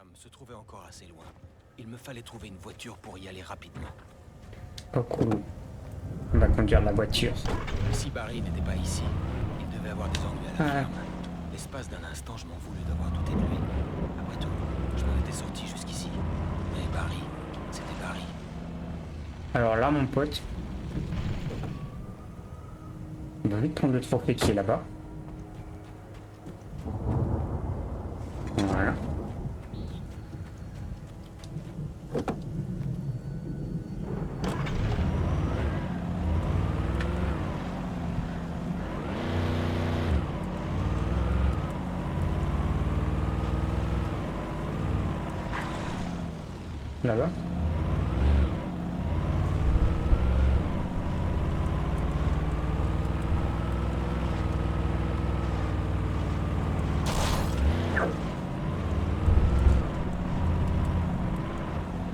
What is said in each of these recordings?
ferme se trouvait encore assez loin. Il me fallait trouver une voiture pour y aller rapidement. Pas cool. On va conduire la voiture. Si Barry n'était pas ici, il devait avoir des ennuis à la ferme. L'espace d'un instant, je m'en voulus d'avoir douté de lui. Après tout, je m'en étais sorti jusqu'ici. Mais Barry, c'était Barry. Alors là, mon pote, on va vite prendre le trophée qui est là-bas. Voilà. Là-bas.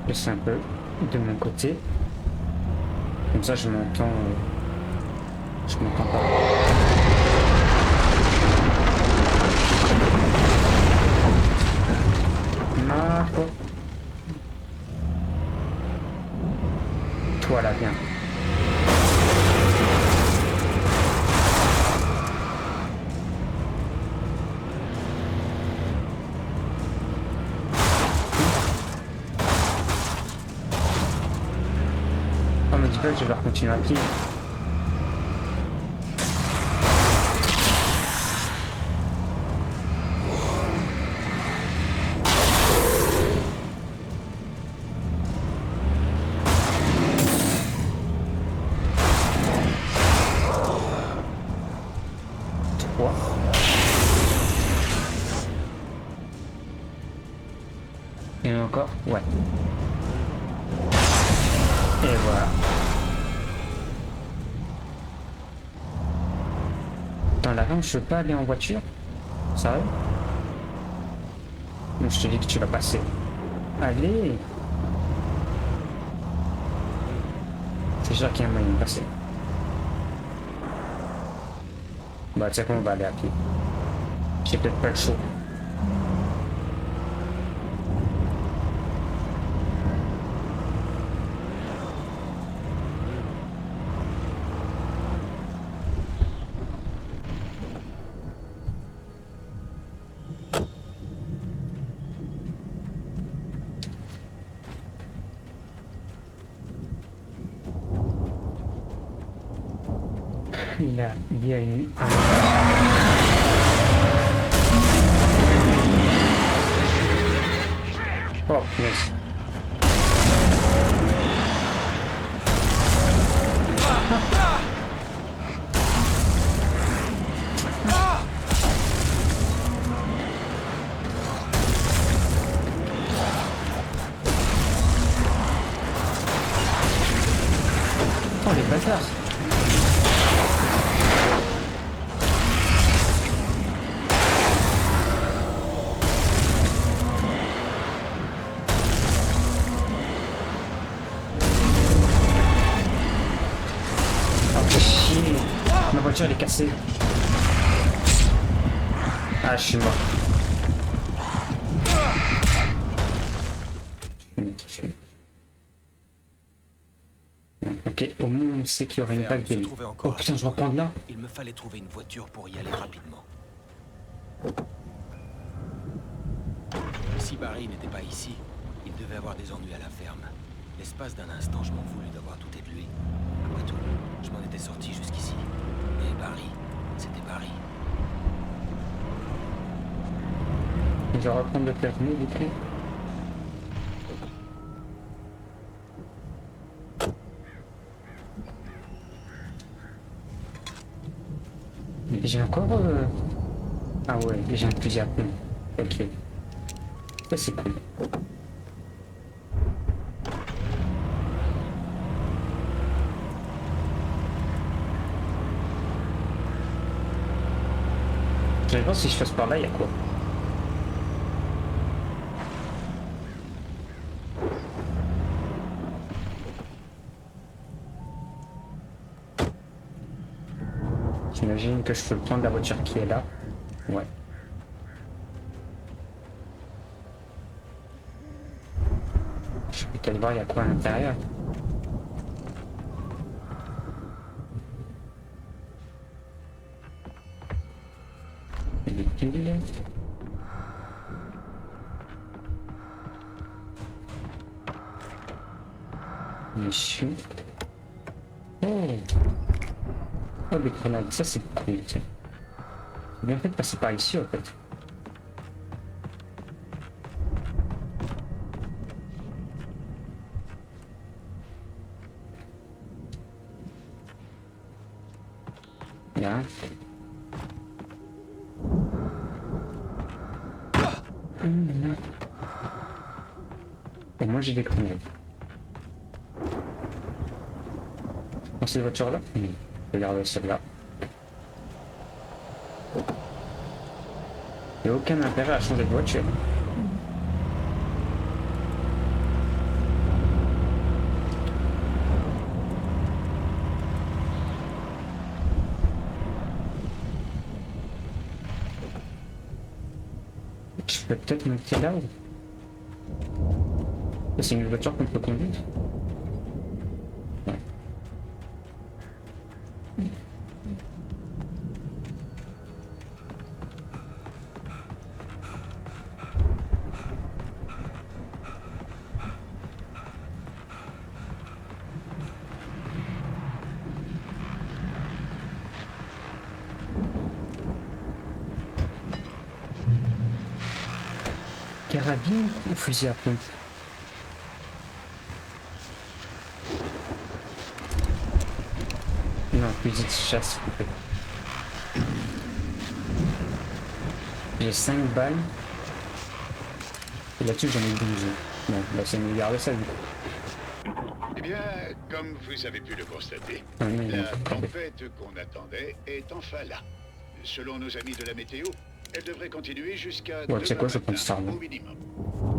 Juste un peu de mon côté. Comme ça, je m'entends. Je m'entends pas. Marco. Toi là, viens. Oh, me dis pas que je vais continuer à pied. Trois. Et encore? Ouais. Et voilà. Dans la rampe, je peux pas aller en voiture? Sérieux? Non, je te dis que tu vas passer. Allez! C'est sûr qu'il y a un moyen de passer. Bah, tu sais qu'on va aller à pied. J'ai peut-être pas le choix. Il y a eu un... Oh, yes. Oh, les bâtards. Ma voiture elle est cassée. Ah, je suis mort. Ok, au moins on sait qu'il y aurait une vague de... Oh putain, je reprends de là. Il me fallait trouver une voiture pour y aller rapidement. Si Barry n'était pas ici, il devait avoir des ennuis à la ferme. L'espace d'un instant, je m'en voulus d'avoir douté de lui. Après tout, je m'en étais sorti jusqu'ici. Mais Barry, c'était Barry. Je vais reprendre le permis vite fait. J'ai encore... Ah ouais, j'ai un fusil à pompe. Ok. Ça c'est cool. Je vais voir si je passe par là, il y a quoi? J'imagine que je peux prendre la voiture qui est là. Ouais. Je peux peut-être voir il y a quoi à l'intérieur. Des piles. Des chutes. Oh! Oh, des grenades, ça c'est cool, tiens. C'est bien fait de passer par ici en fait. Là. Et moi j'ai des grenades. Dans cette voiture là? Oui. Regardez celle-là. Il n'y a aucun intérêt à changer de voiture. Je peux peut-être monter là-haut. C'est une voiture qu'on peut conduire. Ouais. Carabine ou fusil à pompe? Non, fusil de chasse, s'il vous plaît. J'ai 5 balles. Et là-dessus, j'en ai 12. Bon, bah c'est une garde ça, du coup. Eh bien, comme vous avez pu le constater, Ah, non, la non, tempête qu'on attendait est enfin là. Selon nos amis de la météo, elle devrait continuer jusqu'à Ouais, tu sais quoi, je demain prends ça, matin, non. au minimum.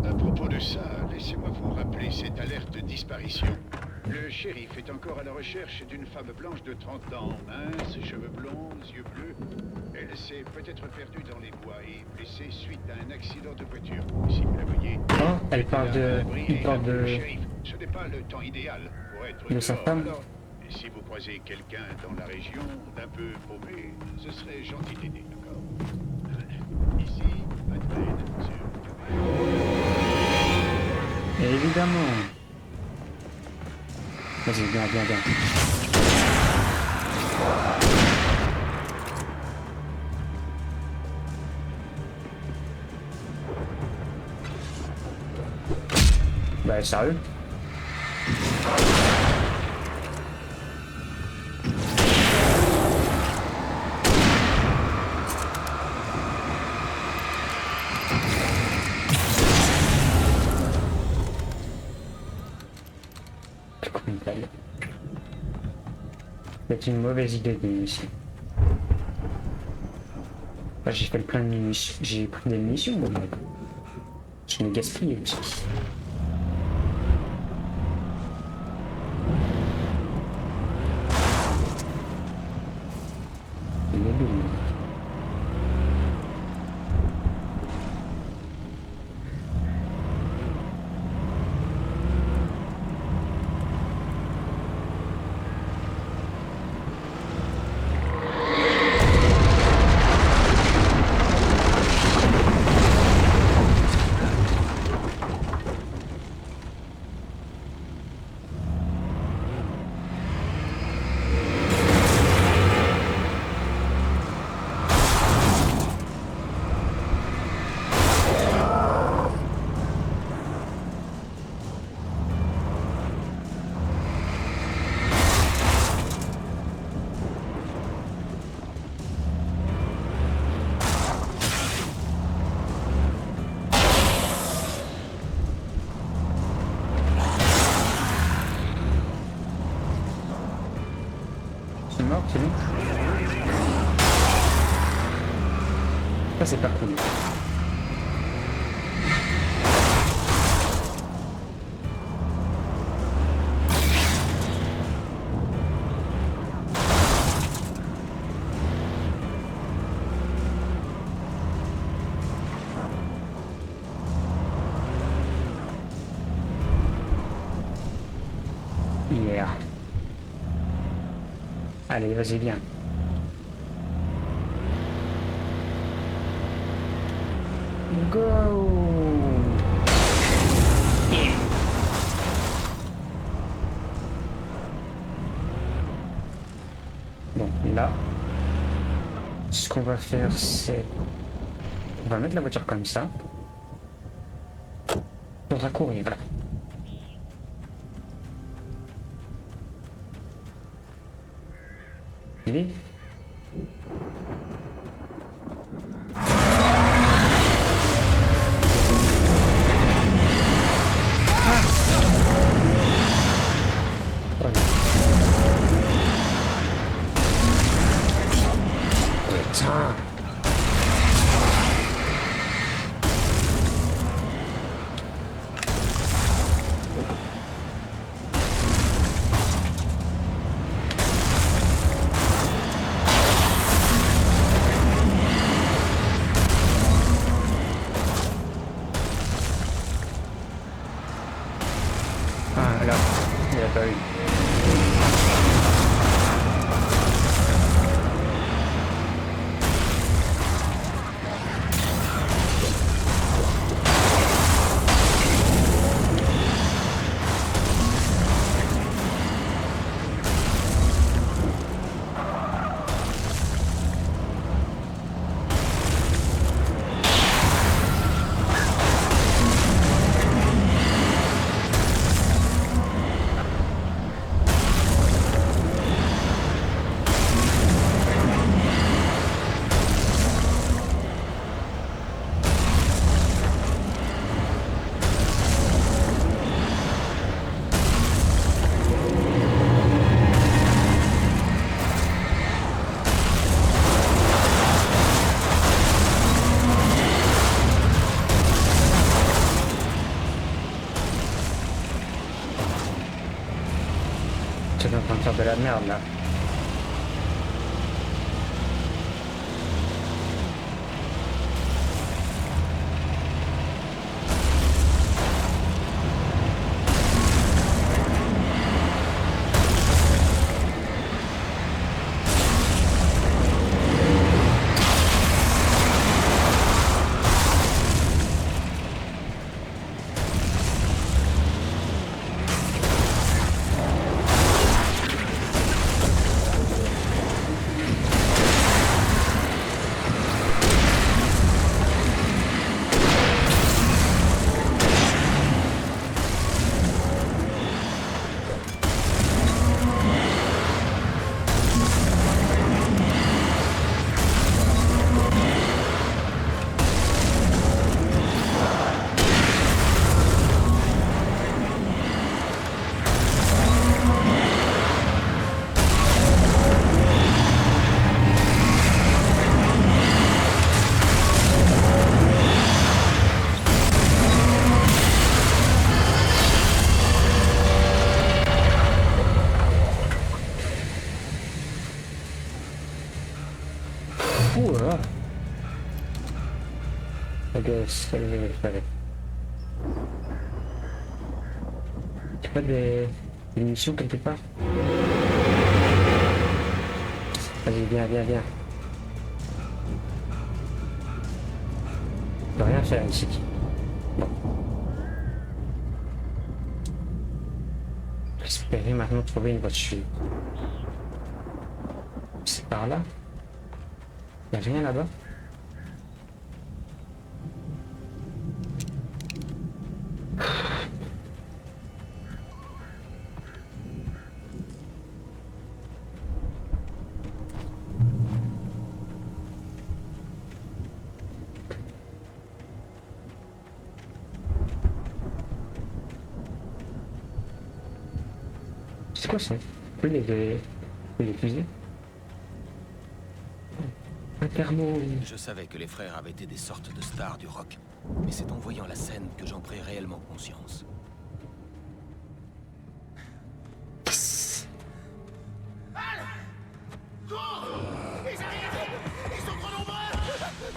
À propos de ça, laissez-moi vous rappeler cette alerte de disparition. Le shérif est encore à la recherche d'une femme blanche de 30 ans, mince, cheveux blonds, yeux bleus. Elle s'est peut-être perdue dans les bois et blessée suite à un accident de voiture. Si vous la voyez... Oh, elle parle de... Il parle Le de... shérif, ce n'est pas le temps idéal pour être De sa dehors. femme. Alors, si vous croisez quelqu'un dans la région d'un peu paumé, ce serait gentil d'aider, d'accord? Ici, Madeleine, Évidemment. Vas-y, viens, viens, viens. Bah, sérieux? C'est une mauvaise idée de munitions. Enfin, j'ai fait le plein de munitions. J'ai pris des munitions, bon, mec. Je l'ai gaspillé aussi. Il est débile. C'est mort, c'est bon. Ça, c'est pas cool. Yeah. Allez, vas-y, viens. Go! Bon, là, ce qu'on va faire, c'est... On va mettre la voiture comme ça. On va courir, là. Il Putain. Ah là, il n'y a pas eu. Tu es en train de faire de la merde là. Ouah. Ok, c'est... Y'a pas des munitions quelque part? Vas-y, viens, viens, viens. On peut rien faire ici. Bon. J'espérais maintenant trouver une voiture. C'est par là? Y'a rien là-bas? C'est quoi ça? Les fusées? Un thermo. Je savais que les frères avaient été des sortes de stars du rock, mais c'est en voyant la scène que j'en pris réellement conscience.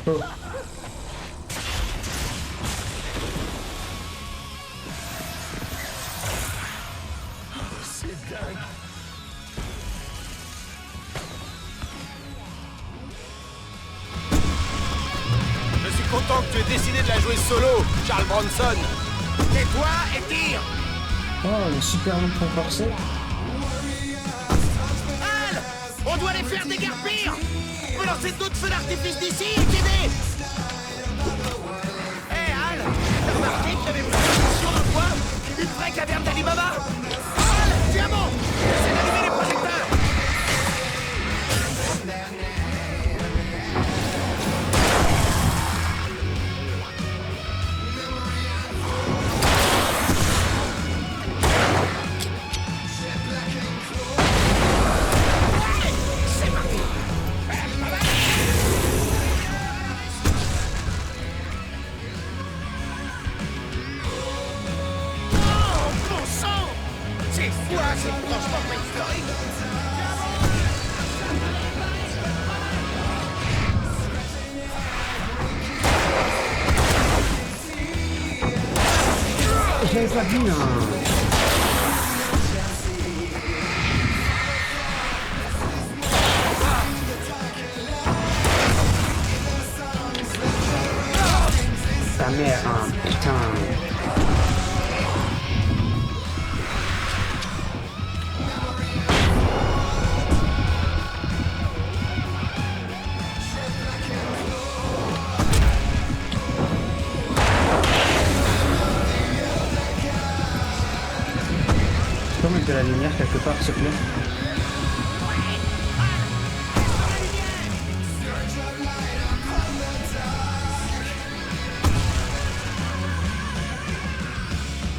Oh. C'est J'ai décidé de la jouer solo, Charles Bronson. Tais-toi et tire. Oh, le super long renforcé. Al, on doit les faire déguerpir. On peut lancer d'autres feux d'artifice d'ici et t'aider. Hé Al, t'as remarqué qu'il y avait plus de mission de quoi? Une vraie caverne d'Ali Baba. Al, tiens bon, essaie d'allumer les projecteurs. C'est franchement pas historique. Je l'avais pas vu, hein. Ta mère, hein, putain. Je peux mettre de la lumière quelque part, s'il te plaît?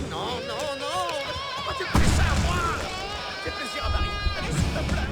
Non, non, non. Pourquoi tu me fais ça à moi? Fais plaisir à Barry. Allez, s'il te plaît.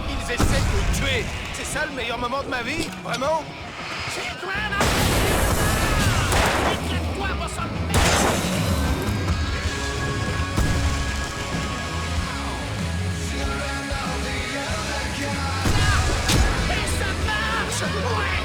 Ils essaient de nous tuer. C'est ça le meilleur moment de ma vie? Vraiment? C'est toi, là. Éclate-toi, bon sang de merde. Et ça marche. Ouais.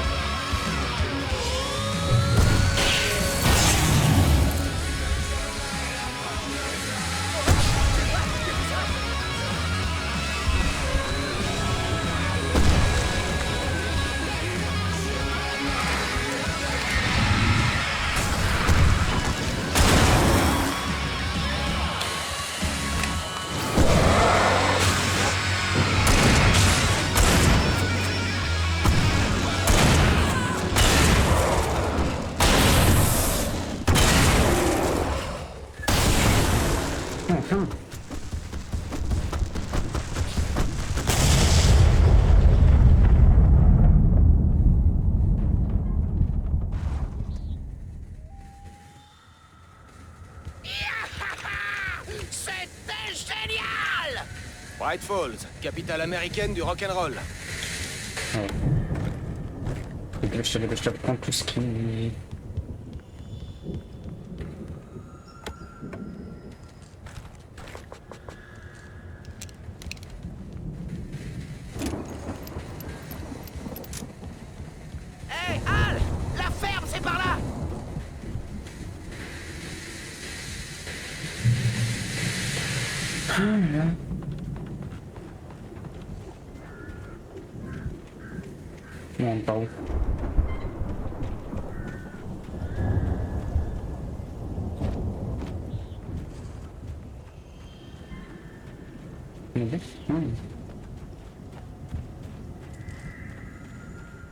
Enfin. C'était génial. Bright Falls, capitale américaine du rock'n'roll. Ouais. Je te prends tout ce qui... Hé, Al, la ferme, c'est par là. Non, pas où.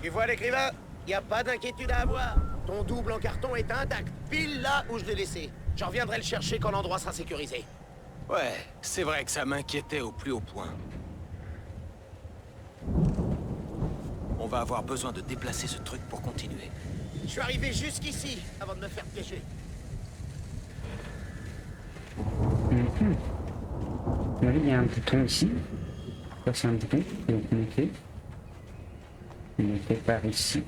Tu vois l'écrivain? Y a pas d'inquiétude à avoir. Ton double en carton est intact, pile là où je l'ai laissé. Je reviendrai le chercher quand l'endroit sera sécurisé. Ouais, c'est vrai que ça m'inquiétait au plus haut point. On va avoir besoin de déplacer ce truc pour continuer. Je suis arrivé jusqu'ici avant de me faire piéger. Oui, il y a un bouton ici. Ça, c'est un bouton. Donc, monter. Monter par ici.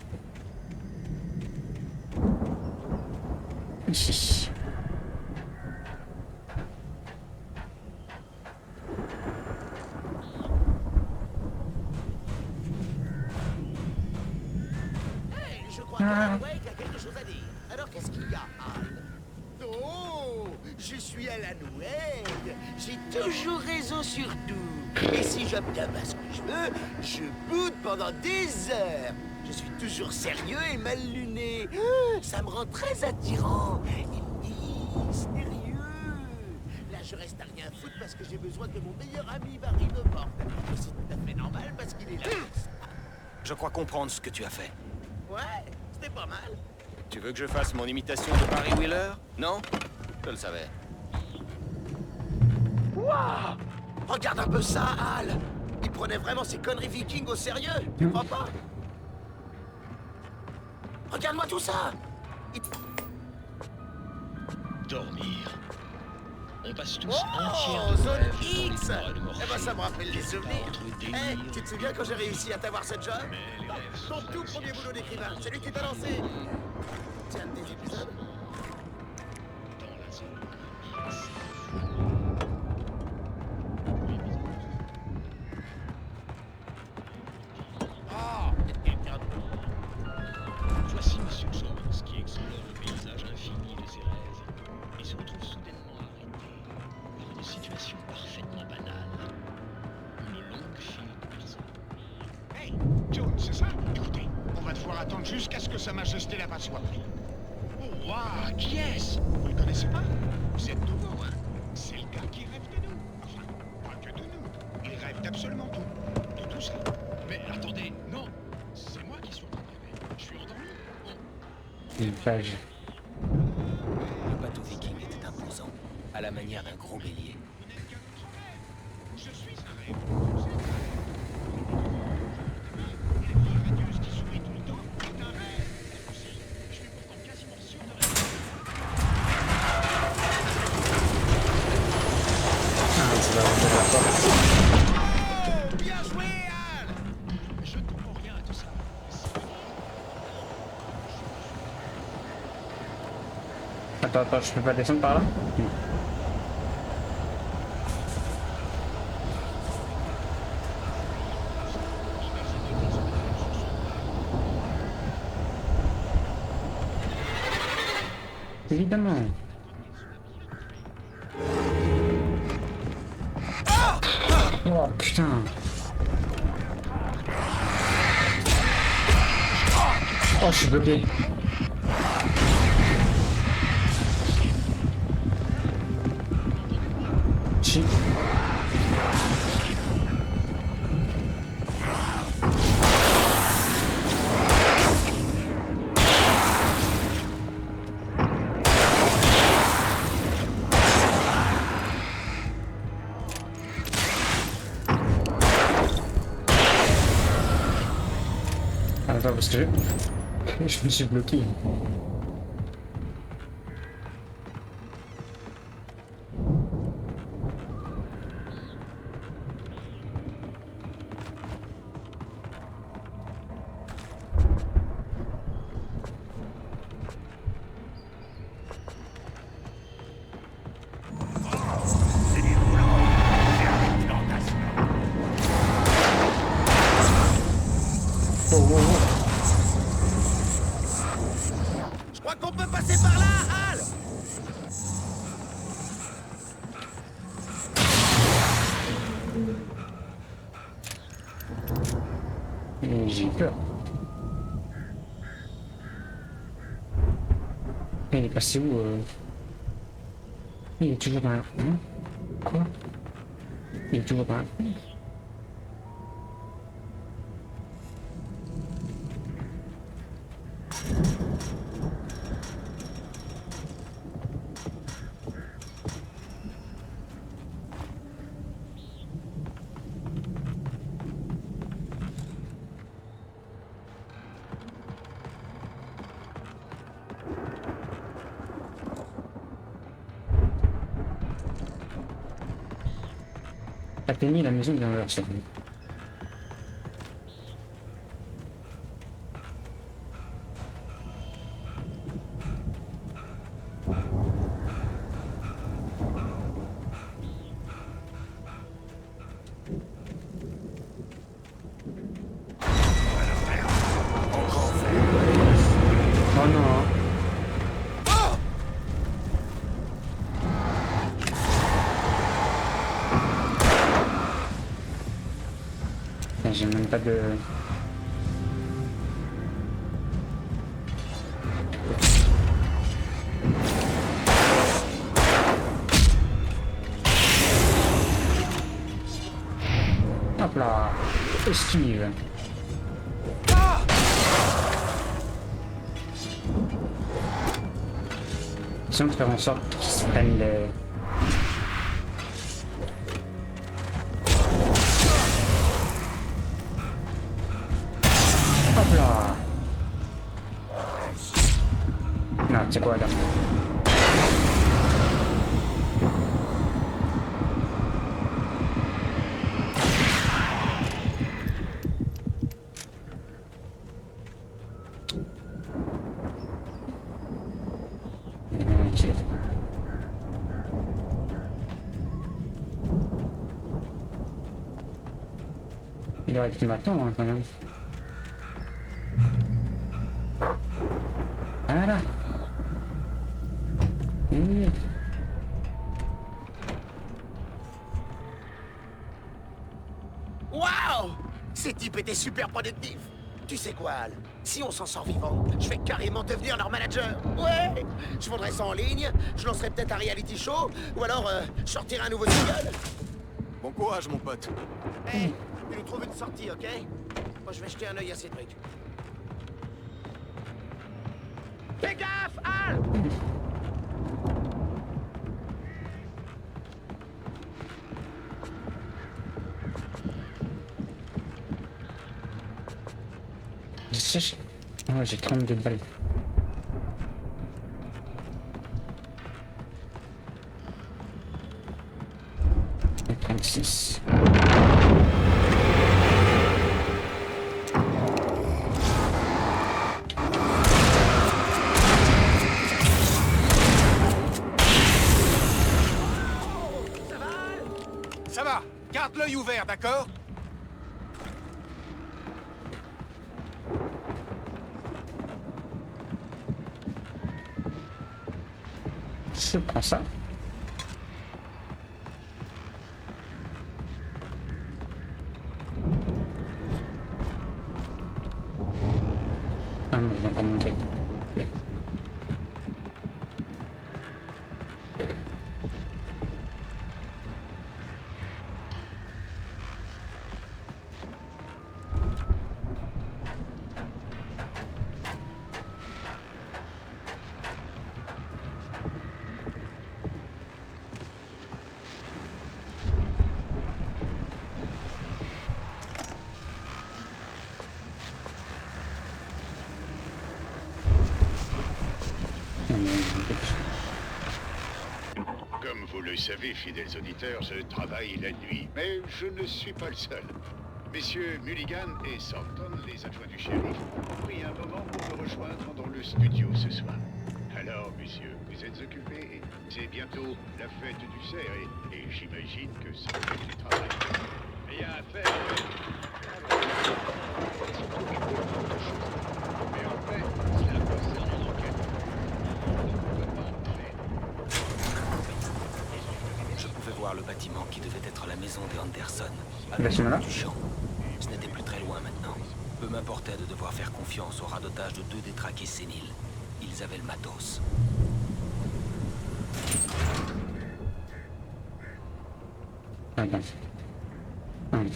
Ici. Hey, je crois qu'Alan Wake a quelque chose à dire. Alors qu'est-ce qu'il y a, Al? Oh, je suis Alan Wake. J'ai toujours raison sur tout. Et si j'obtiens pas ce que je boude pendant des heures. Je suis toujours sérieux et mal luné. Ça me rend très attirant. Et mystérieux. Là, je reste à rien foutre parce que j'ai besoin que mon meilleur ami Barry me porte. Et c'est tout à fait normal parce qu'il est là. Je crois comprendre ce que tu as fait. Ouais, c'était pas mal. Tu veux que je fasse mon imitation de Barry Wheeler? Non? Je le savais. Waouh! Regarde un peu ça, Al! Il prenait vraiment ces conneries vikings au sérieux, tu crois pas? Regarde-moi tout ça! Dormir. On passe tous Oh, entière de Zone rêve dans les X! bras de Eh ben Morphée. ça me rappelle les souvenirs. Entre Eh, délire, tu te souviens quand j'ai réussi à t'avoir ce job? mais les rêves Ton sont tout aussi premier boulot d'écrivain, absurdes. c'est lui qui t'a lancé! Tiens, des épisodes? Dans la zone X. Oh, quelqu'un Voici Monsieur Jones qui explore le paysage infini de ses rêves et se retrouve soudainement arrêté par une situation parfaitement banale. Une longue file de personnes. Hey, Jones, c'est ça? Écoutez, on va devoir attendre jusqu'à ce que Sa Majesté la passe soit pris. Oh, waouh, qui est-ce? Vous le connaissez pas? Vous êtes nouveau, hein? C'est le gars qui rêve de nous. Enfin, pas que de nous. Il rêve d'absolument tout. De tout ça. Mais attendez, non. C'est moi qui suis en train de rêver. Je suis endormi. Une page. Le bateau viking était imposant, à la manière d'un gros bélier. Vous n'êtes qu'un autre rêve. Je suis un rêve. Et la fille radieuse qui sourit tout le temps est un rêve. Elle aussi. Je suis pourtant quasiment sûr de rêver. Ah, c'est la de la porte. Oh, bien joué, Al! Je ne comprends rien à tout ça. Attends, je peux pas descendre par là? Non. Évidemment. Oh putain. Oh, je suis bloqué. Chip. Attends, parce que je me suis bloqué. Oh, oh, oh. Je crois qu'on peut passer par là, Al! Et j'ai eu peur. Il est passé où Il est toujours dans la... Hein? Quoi? Il est toujours dans la... atteignez la maison de Anderson. Oh non. J'ai même pas de... Hop là. Esquive. Essayons de faire en sorte qu'ils se prennent les... Hop là. Non, c'est quoi là? Il aurait pu m'attendre hein, quand même. Voilà. Mmh. Waouh! Ces types étaient super productifs. Tu sais quoi, Al? Si on s'en sort vivant, je vais carrément devenir leur manager. Ouais! Je vendrai ça en ligne, je lancerai peut-être un reality show, ou alors je sortirai un nouveau single. Bon courage, mon pote. Hey, tu nous trouves une sortie, ok? Moi, je vais jeter un œil à ces trucs. Fais gaffe, Al! Oh, j'ai 32 balles. Et 36. Ça va, garde l'œil ouvert, d'accord? Je prends ça. Ah non, ils vont pas monter. Comme vous le savez, fidèles auditeurs, je travaille la nuit. Mais je ne suis pas le seul. Messieurs Mulligan et Thornton, les adjoints du shérif, ont pris un moment pour me rejoindre dans le studio ce soir. Alors, messieurs, vous êtes occupés et c'est bientôt la fête du cerf et j'imagine que ça fait du travail. Rien à faire, mais en fait, cela concerne une enquête. Je pouvais voir le bâtiment qui devait être la maison de Anderson. Le bâtiment-là? Du champ. Ce n'était plus très loin maintenant. Peu m'importait de devoir faire confiance au radotage de deux détraqués séniles. Ils avaient le matos. Ah ben. Hum.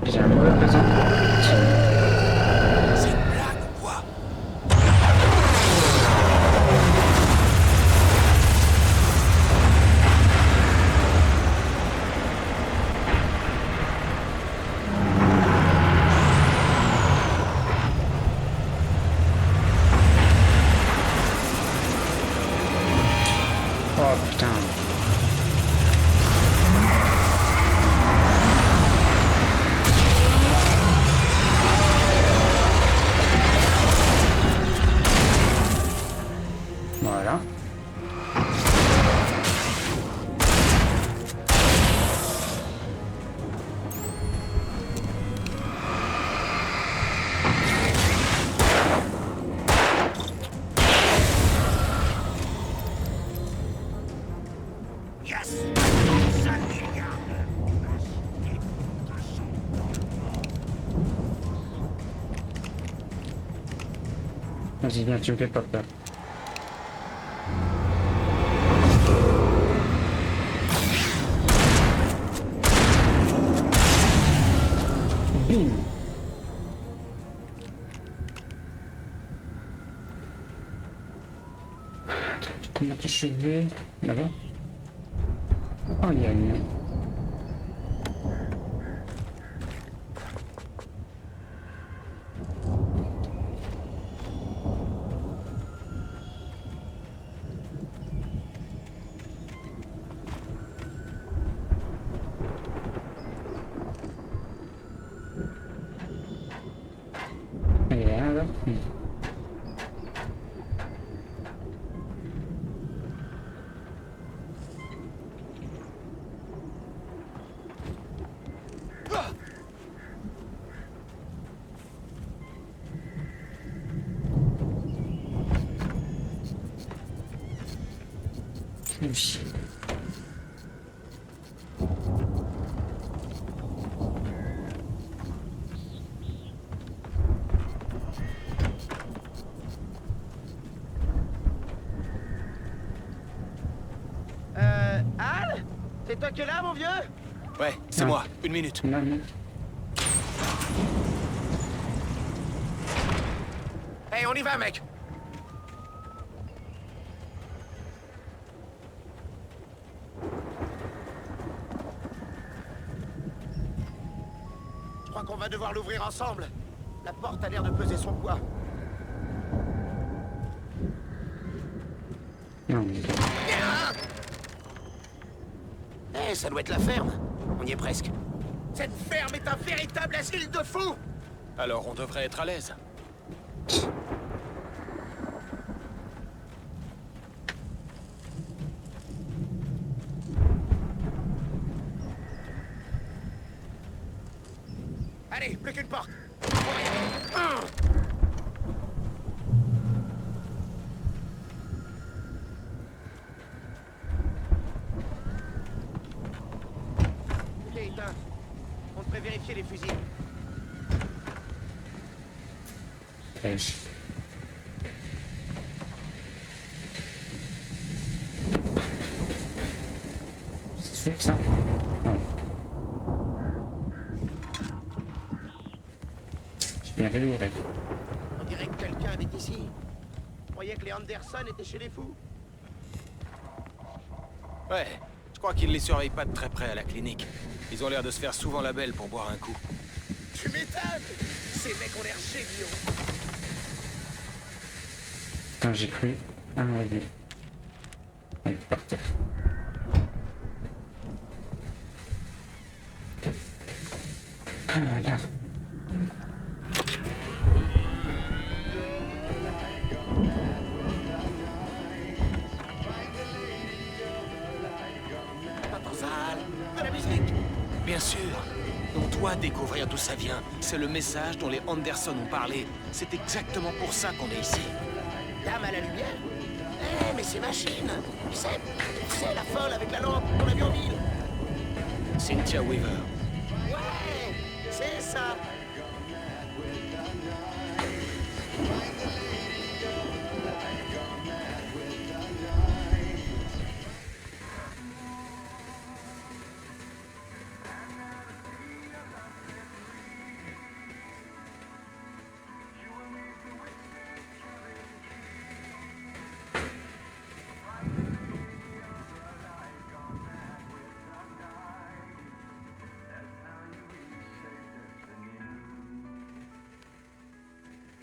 J'ai un mauvais présent. C'est une blague ou quoi? Oh putain. Voilà. Yes. Vas-y, viens, tu me fais pas peur. Bim. Comment t'achever là-bas? Oh, il y a une... Il y a un là. Oui. Al? C'est toi qui es là, mon vieux? Ouais, c'est Ah. moi. Une minute. Non, non. Hey, on y va, mec! Je crois qu'on va devoir l'ouvrir ensemble. La porte a l'air de peser son poids. Non, mais... Eh, ça doit être la ferme. On y est presque. Cette ferme est un véritable asile de fous! Alors on devrait être à l'aise. Allez, plus qu'une porte. Tout est éteint. On devrait vérifier les fusils. Pêche. C'est que ça. Ouais. J'ai bien fait l'ouvrir. On dirait que quelqu'un est ici. Je croyais que les Anderson étaient chez les fous. Ouais, je crois qu'ils les surveillent pas de très près à la clinique. Ils ont l'air de se faire souvent la belle pour boire un coup. Tu m'étonnes! Ces mecs ont l'air géniaux. Putain, j'ai cru. Ah, oui. Elle est par terre. Ah là. T'entends ça, Al? De la musique! Bien sûr. On doit découvrir d'où ça vient. C'est le message dont les Anderson ont parlé. C'est exactement pour ça qu'on est ici. Dame à la lumière? Eh, mais c'est machine! C'est la folle avec la lampe qu'on a vue en ville! Cynthia Weaver. Ouais! C'est ça!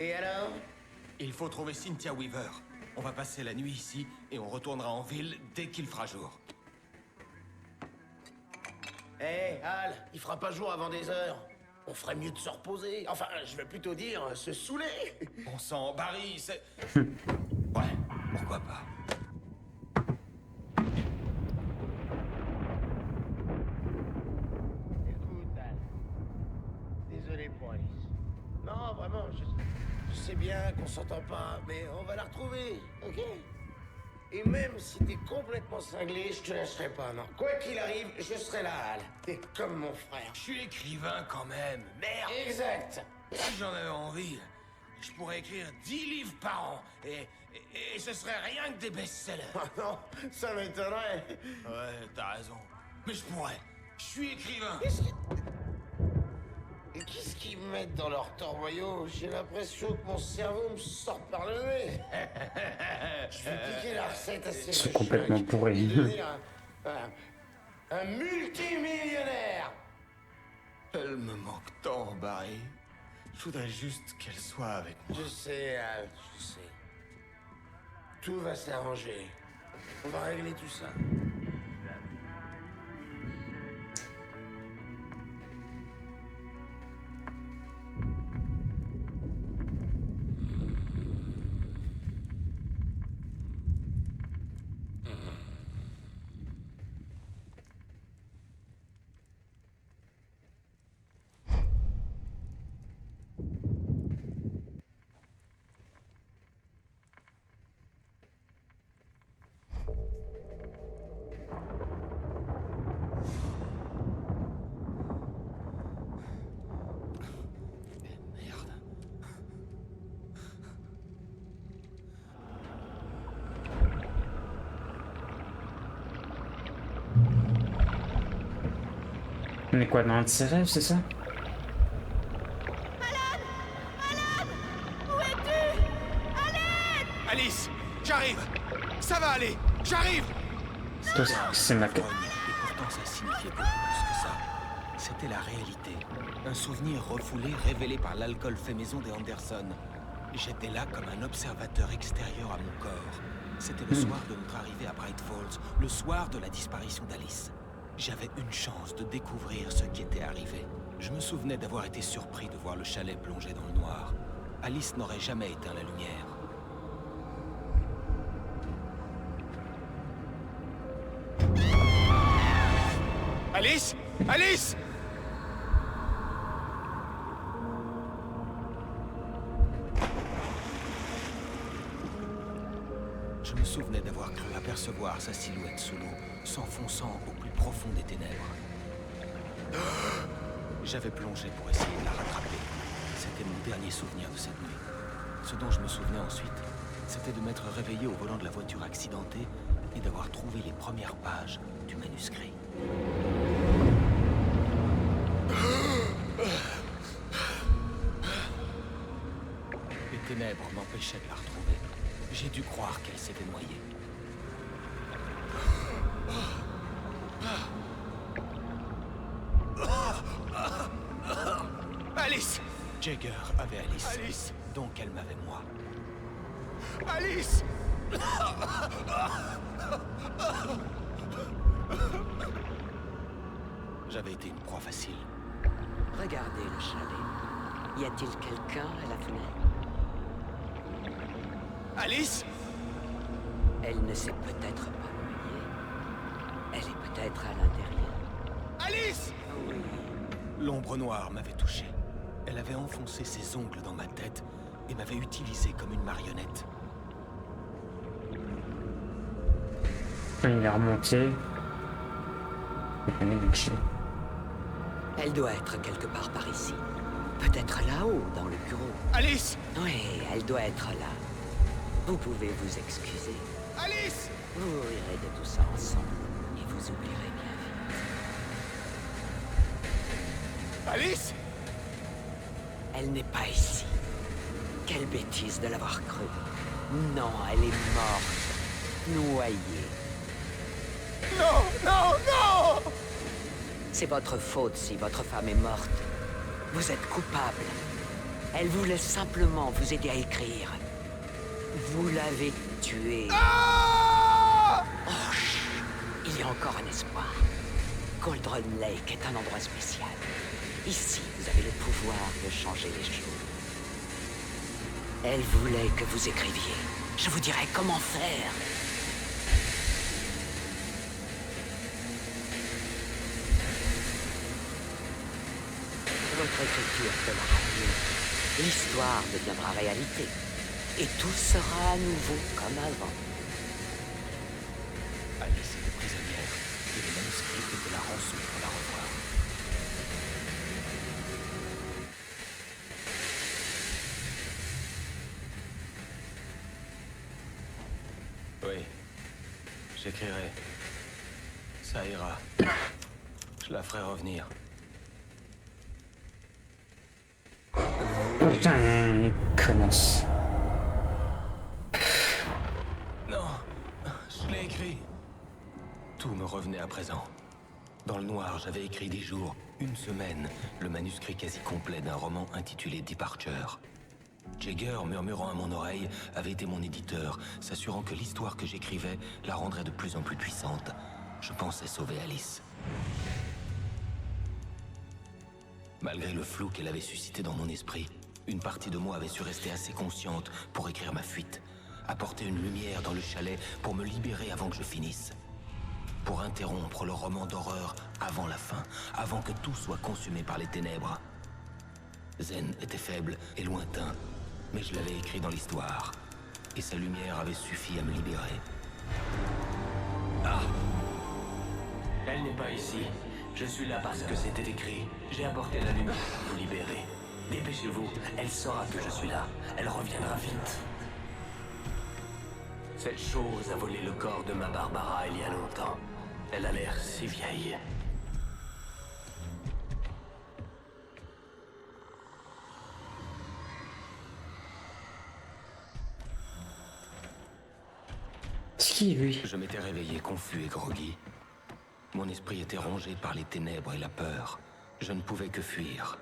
Et alors? Il faut trouver Cynthia Weaver. On va passer la nuit ici et on retournera en ville dès qu'il fera jour. Hé, Al, il fera pas jour avant des heures. On ferait mieux de se reposer. Enfin, je vais plutôt dire se saouler. Bon sang, Barry, c'est... Ouais, pourquoi pas. Écoute, Al. Désolé pour Alice. Non, vraiment, je sais bien qu'on s'entend pas, mais on va la retrouver, ok? Et même si t'es complètement cinglé, je te lâcherai pas, non. Quoi qu'il arrive, je serai là, Al. T'es comme mon frère. Je suis écrivain quand même, merde. Exact. Si j'en avais envie, je pourrais écrire 10 livres par an. Et ce serait rien que des best-sellers. Ah non, ça m'étonnerait. Ouais, t'as raison. Mais je pourrais. Je suis écrivain. Qu'est-ce qu'ils mettent dans leur torboyau? J'ai l'impression que mon cerveau me sort par le nez. Je vais piquer la recette à ces Ils sont complètement pourris. Un multimillionnaire. Elle me manque tant, Barry. Je voudrais juste qu'elle soit avec moi. Je sais, Al, je sais. Tout va s'arranger. On va régler tout ça. Merde. On est quoi, dans un de ses rêves, c'est ça? Alice, j'arrive. Ça va aller. J'arrive. Toi, c'est ma... Et pourtant, ça signifiait beaucoup plus que ça. C'était la réalité. Un souvenir refoulé, révélé par l'alcool fait maison des Anderson. J'étais là comme un observateur extérieur à mon corps. C'était le soir de notre arrivée à Bright Falls, le soir de la disparition d'Alice. J'avais une chance de découvrir ce qui était arrivé. Je me souvenais d'avoir été surpris de voir le chalet plongé dans le noir. Alice n'aurait jamais éteint la lumière. Alice! Alice! Je me souvenais d'avoir cru apercevoir sa silhouette sous l'eau, s'enfonçant au plus profond des ténèbres. J'avais plongé pour essayer de la rattraper. C'était mon dernier souvenir de cette nuit. Ce dont je me souvenais ensuite, c'était de m'être réveillé au volant de la voiture accidentée et d'avoir trouvé les premières pages du manuscrit. Les ténèbres m'empêchaient de la retrouver. J'ai dû croire qu'elle s'était noyée. Alice! Jagger avait Alice. Alice! Donc elle m'avait moi. Alice! J'avais été une proie facile. Regardez le chalet. Y a-t-il quelqu'un à la fenêtre? Alice! Elle ne s'est peut-être pas noyée. Elle est peut-être à l'intérieur. Alice! Oui. L'ombre noire m'avait touché. Elle avait enfoncé ses ongles dans ma tête et m'avait utilisé comme une marionnette. Il est remonté. Elle doit être quelque part par ici. Peut-être là-haut, dans le bureau. Alice! Oui, elle doit être là. Vous pouvez vous excuser. Alice! Vous rirez de tout ça ensemble et vous oublierez bien vite. Alice! Elle n'est pas ici. Quelle bêtise de l'avoir cru. Non, elle est morte. Noyée. Non! Non! Non! C'est votre faute si votre femme est morte. Vous êtes coupable. Elle voulait simplement vous aider à écrire. Vous l'avez tuer. Oh, chut. Il y a encore un espoir. Cauldron Lake est un endroit spécial. Ici, vous avez le pouvoir de changer les choses. Elle voulait que vous écriviez. Je vous dirai comment faire. Votre écriture donnera mieux. L'histoire deviendra réalité. Et tout sera à nouveau comme avant. Alice était prisonnière, et le manuscrit était la rançon pour la revoir. Oui, j'écrirai. Ça ira. Je la ferai revenir. Putain, connasse. Non, je l'ai écrit. Tout me revenait à présent. Dans le noir, j'avais écrit des jours, une semaine, le manuscrit quasi complet d'un roman intitulé Departure. Jagger, murmurant à mon oreille, avait été mon éditeur, s'assurant que l'histoire que j'écrivais la rendrait de plus en plus puissante. Je pensais sauver Alice. Malgré le flou qu'elle avait suscité dans mon esprit, une partie de moi avait su rester assez consciente pour écrire ma fuite, apporter une lumière dans le chalet pour me libérer avant que je finisse. Pour interrompre le roman d'horreur avant la fin, avant que tout soit consumé par les ténèbres. Zen était faible et lointain, mais je l'avais écrit dans l'histoire, et sa lumière avait suffi à me libérer. Ah! Elle n'est pas ici. Je suis là parce que c'était écrit. J'ai apporté la lumière pour vous libérer. Dépêchez-vous, elle saura que je suis là. Elle reviendra vite. Cette chose a volé le corps de ma Barbara il y a longtemps. Elle a l'air si vieille. C'est qui, lui? Je m'étais réveillé confus et groggy. Mon esprit était rongé par les ténèbres et la peur. Je ne pouvais que fuir.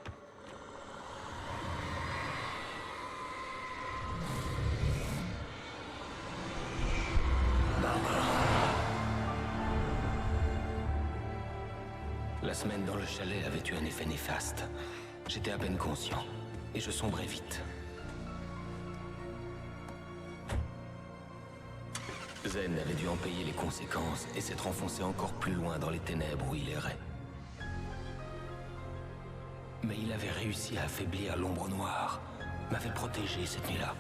La semaine dans le chalet avait eu un effet néfaste. J'étais à peine conscient, et je sombrais vite. Zen avait dû en payer les conséquences et s'être enfoncé encore plus loin dans les ténèbres où il errait. Mais il avait réussi à affaiblir l'ombre noire, m'avait protégé cette nuit-là.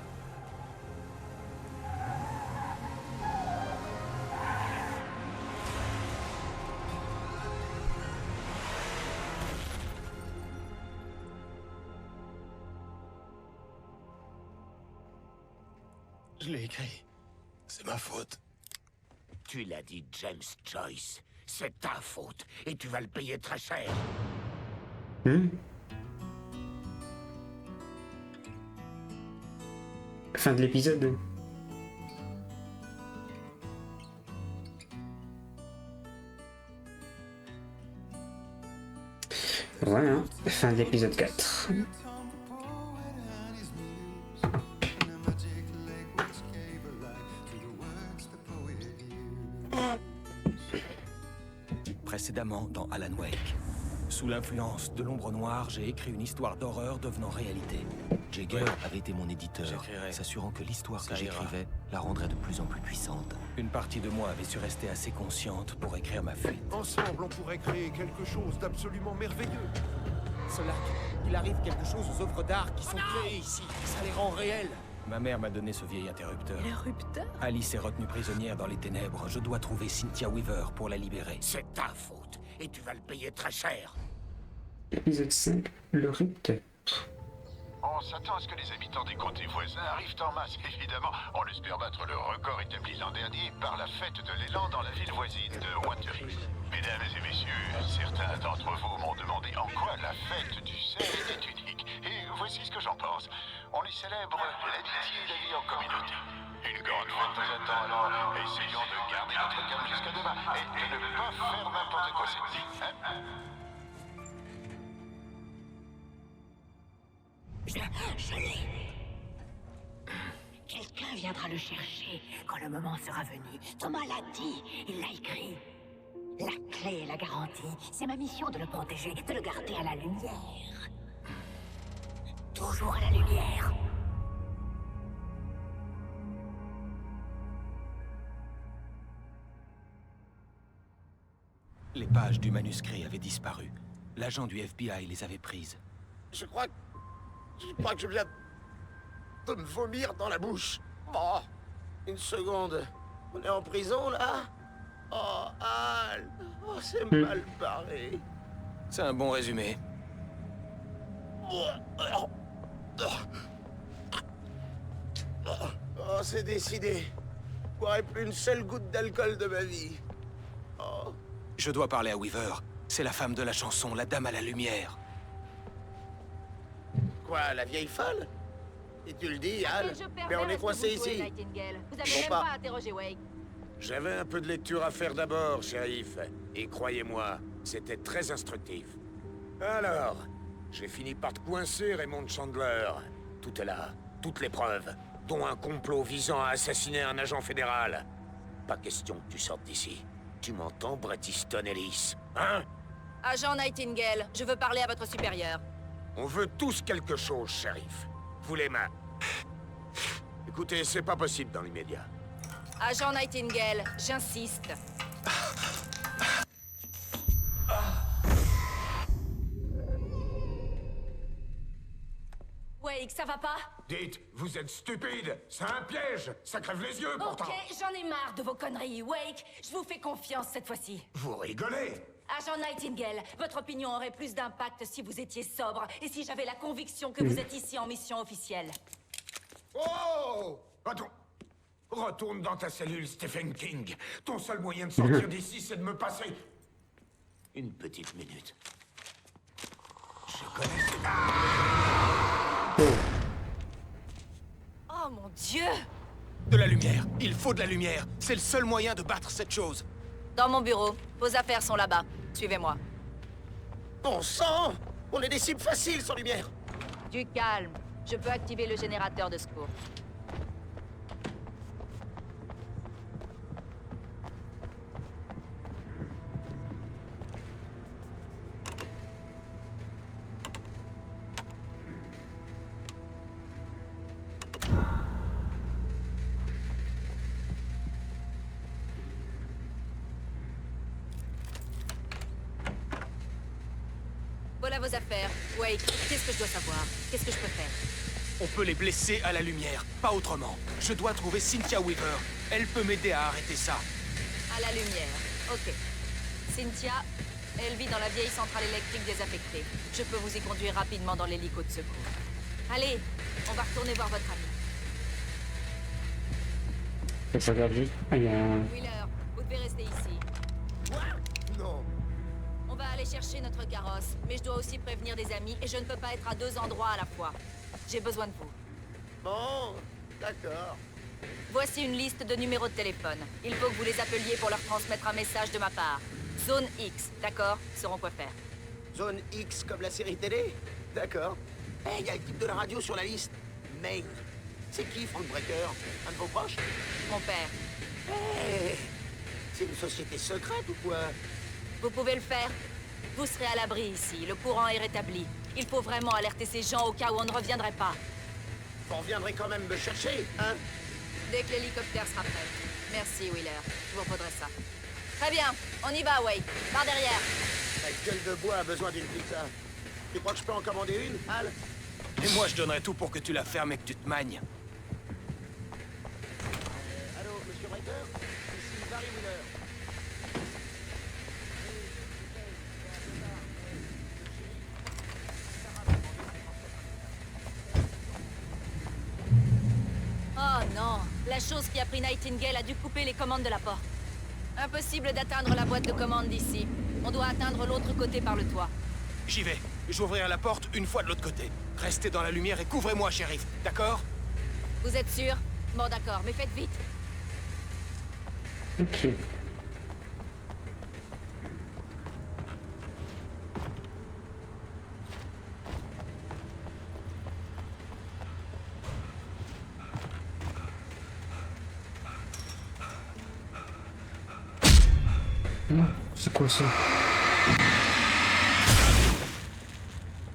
Je l'ai écrit. C'est ma faute. Tu l'as dit, James Joyce. C'est ta faute, et tu vas le payer très cher. Fin de l'épisode. Voilà, fin de l'épisode 4. Précédemment dans Alan Wake. Sous l'influence de l'ombre noire, j'ai écrit une histoire d'horreur devenant réalité. Jagger avait été mon éditeur, s'assurant que l'histoire que j'écrivais la rendrait de plus en plus puissante. Une partie de moi avait su rester assez consciente pour écrire ma fuite. Ensemble, on pourrait créer quelque chose d'absolument merveilleux. Cela, il arrive quelque chose aux œuvres d'art qui sont créées ici. Ça les rend réelles. Ma mère m'a donné ce vieil interrupteur. L'interrupteur? Alice est retenue prisonnière dans les ténèbres. Je dois trouver Cynthia Weaver pour la libérer. C'est ta faute, et tu vas le payer très cher. Épisode 5, le rupteur. On s'attend à ce que les habitants des comtés voisins arrivent en masse, évidemment. On espère battre le record établi l'an dernier par la fête de l'élan dans la ville voisine de Watery. Mesdames et messieurs, certains d'entre vous m'ont demandé en quoi la fête du sel était unique. Et voici ce que j'en pense. On y célèbre l'amitié et la vie en communauté. Une grande fête nous attend alors. Essayons de garder notre calme jusqu'à demain et de ne pas faire n'importe quoi cette nuit. Quelqu'un viendra le chercher quand le moment sera venu. Thomas l'a dit, il l'a écrit. La clé est la garantie. C'est ma mission de le protéger, de le garder à la lumière. Toujours à la lumière. Les pages du manuscrit avaient disparu. L'agent du FBI les avait prises. Je crois que je viens de me vomir dans la bouche. Oh, une seconde. On est en prison, là? Oh, Al. Oh, c'est mal barré. C'est un bon résumé. Oh, c'est décidé. Je boirai plus une seule goutte d'alcool de ma vie. Oh. Je dois parler à Weaver. C'est la femme de la chanson, la dame à la lumière. Quoi, la vieille folle? Et tu le dis, Al? Je perds Mais on vers est ce que coincé vous jouez, ici. Nightingale. Vous Bon, avez même pas. pas interrogé Wake. J'avais un peu de lecture à faire d'abord, shérif. Et croyez-moi, c'était très instructif. Alors, j'ai fini par te coincer, Raymond Chandler. Tout est là, toutes les preuves, dont un complot visant à assassiner un agent fédéral. Pas question que tu sortes d'ici. Tu m'entends, Bret Easton Ellis? Hein? Agent Nightingale, je veux parler à votre supérieur. On veut tous quelque chose, shérif. Vous les mains. Écoutez, c'est pas possible dans l'immédiat. Agent Nightingale, j'insiste. Wake, ça va pas? Dites, vous êtes stupide. C'est un piège. Ça crève les yeux, pourtant. Ok, j'en ai marre de vos conneries. Wake, je vous fais confiance cette fois-ci. Vous rigolez. Agent Nightingale, votre opinion aurait plus d'impact si vous étiez sobre et si j'avais la conviction que vous êtes ici en mission officielle. Oh! Attends. Retourne dans ta cellule, Stephen King. Ton seul moyen de sortir d'ici, c'est de me passer... une petite minute. Je connais... Oh mon Dieu! De la lumière. Il faut de la lumière. C'est le seul moyen de battre cette chose. Dans mon bureau. Vos affaires sont là-bas. Suivez-moi. Bon sang! On est des cibles faciles sans lumière. Du calme. Je peux activer le générateur de secours. Voilà vos affaires. Wake, qu'est-ce que je dois savoir? Qu'est-ce que je peux faire? On peut les blesser à la lumière, pas autrement. Je dois trouver Cynthia Weaver. Elle peut m'aider à arrêter ça. À la lumière. Ok. Cynthia, elle vit dans la vieille centrale électrique désaffectée. Je peux vous y conduire rapidement dans l'hélico de secours. Allez, on va retourner voir votre ami. Ça regarde juste. Ah, il y a un... Wheeler, vous devez rester ici. Quoi? Non. On va aller chercher notre carrosse, mais je dois aussi prévenir des amis et je ne peux pas être à deux endroits à la fois. J'ai besoin de vous. Bon, d'accord. Voici une liste de numéros de téléphone. Il faut que vous les appeliez pour leur transmettre un message de ma part. Zone X, d'accord? Ils sauront quoi faire. Zone X comme la série télé? D'accord. Eh, il y a le type de la radio sur la liste. Maine. C'est qui, Frank Breaker? Un de vos proches? Mon père. Eh, c'est une société secrète ou quoi? Vous pouvez le faire. Vous serez à l'abri ici. Le courant est rétabli. Il faut vraiment alerter ces gens au cas où on ne reviendrait pas. Vous reviendrez quand même me chercher, hein? Dès que l'hélicoptère sera prêt. Merci, Wheeler. Je vous refaudrai ça. Très bien. On y va, Wake. Par derrière. La gueule de bois a besoin d'une pizza. Tu crois que je peux en commander une, Al? Et moi, je donnerais tout pour que tu la fermes et que tu te magnes. Allô, monsieur Breaker? Ici Barry Wheeler. Oh non. La chose qui a pris Nightingale a dû couper les commandes de la porte. Impossible d'atteindre la boîte de commande d'ici. On doit atteindre l'autre côté par le toit. J'y vais. J'ouvrirai la porte une fois de l'autre côté. Restez dans la lumière et couvrez-moi, shérif. D'accord? Vous êtes sûr? Bon, d'accord, mais faites vite. Ok. C'est quoi ça?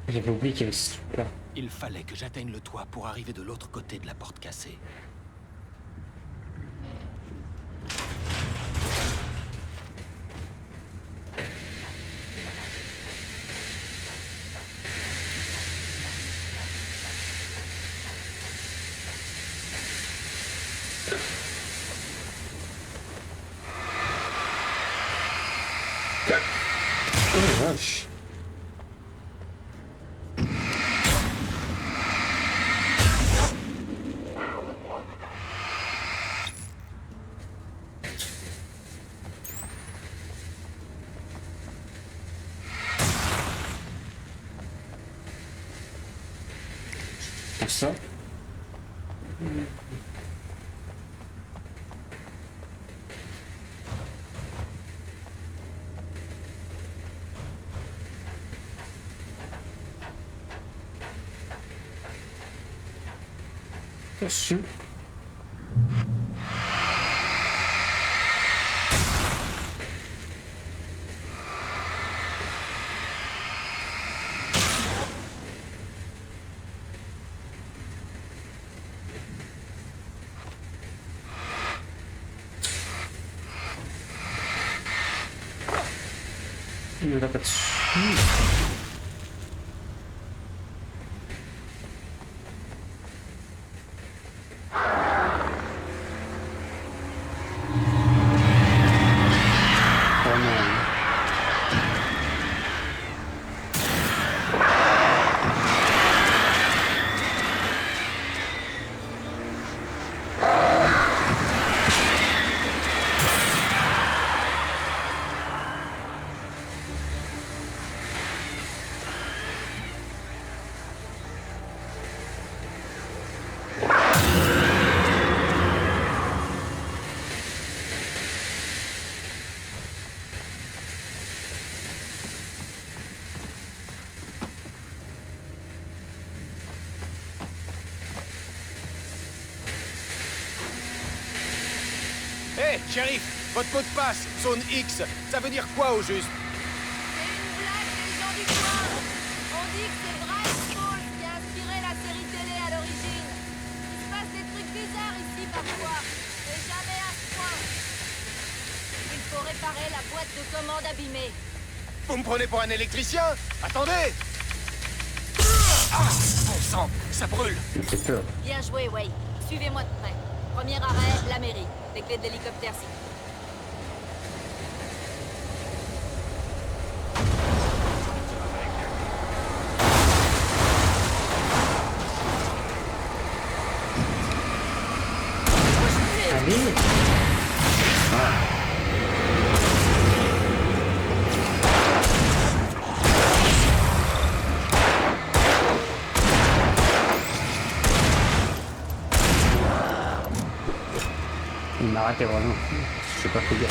J'avais oublié qu'il y avait ce truc-là. Il fallait que j'atteigne le toit pour arriver de l'autre côté de la porte cassée. Oh la vache. Ça. Dessus. Il va pas dessus. Hé, shérif, votre mot de passe, zone X, ça veut dire quoi au juste? C'est une blague des gens du coin. On dit que c'est Brian Falls qui a inspiré la série télé à l'origine. Il se passe des trucs bizarres ici parfois, mais jamais à ce point. Il faut réparer la boîte de commande abîmée. Vous me prenez pour un électricien? Attendez! Ah! Bon sang, ça brûle! J'ai peur. Bien joué, Wade. Suivez-moi de près. Premier arrêt, la mairie. Les clés de l'hélicoptère, si. Allez. Il m'a raté vraiment. Je sais pas quoi dire.